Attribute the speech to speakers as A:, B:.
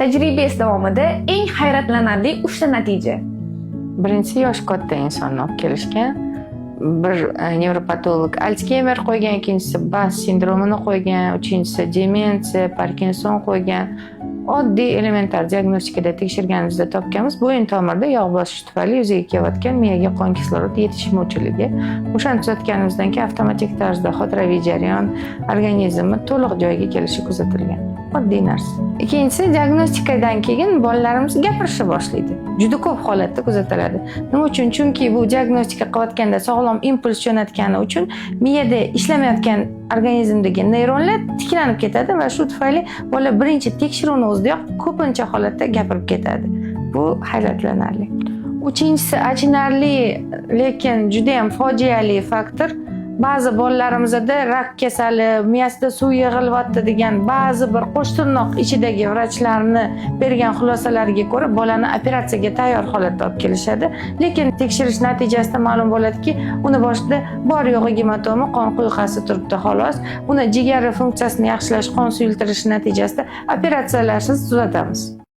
A: Tajribasi davomida eng hayratlanarli 3 ta natija.
B: Birinchisi yoshi katta insonni olib kelishgan. Bir nevropatolog Alsgeymer qo'ygan, ikkinchisi Bass sindromini qo'ygan, uchinchisi demensiya, Parkinson qo'ygan. Oddiy elementar diagnostikada tekshirganimizda topganmiz bo'yin tomirida yog' bosish tufayli yuzaga kelayotgan miyaga qon kislorod yetishmovchiligi. O'shani tuzatganimizdan keyin avtomatik tarzda xotiraviy jarayon organizmni to'liq joyiga kelishi kuzatilgan. Oddiy narsa. Ikkinchisi diagnostikadan keyin bolalarimiz gapirisha boshlaydi. Juda ko'p holatda kuzatiladi. Nima uchun? Chunki bu diagnostika qilayotganda sog'lom impuls jo'natgani uchun miyada ishlamayotgan organizmdagi neyronlar tiklanib ketadi va shu tufayli bola birinchi tekshiruvni o'zidayoq ko'pincha holatda gapirib ketadi. Bu hayratlanarli. Uchinchisi achinarli, lekin juda ham fojiali faktor. Ba'zi bolalarimizda rak kasali, miyasida suv yig'ilyapti degan ba'zi bir qo'sh tirnoq ichidagi vrachlarni bergan xulosalariga ko'ra bolani operatsiyaga tayyor holatda olib kelishadi. Lekin tekshirish natijasida ma'lum bo'ladiki, uni boshida bor yo'g'i gematoma, qon quyqasi turibdi xolos. Uni jigari funksiyasini yaxshilash, qon suyultirish natijasida operatsiyalarsiz tuzatamiz.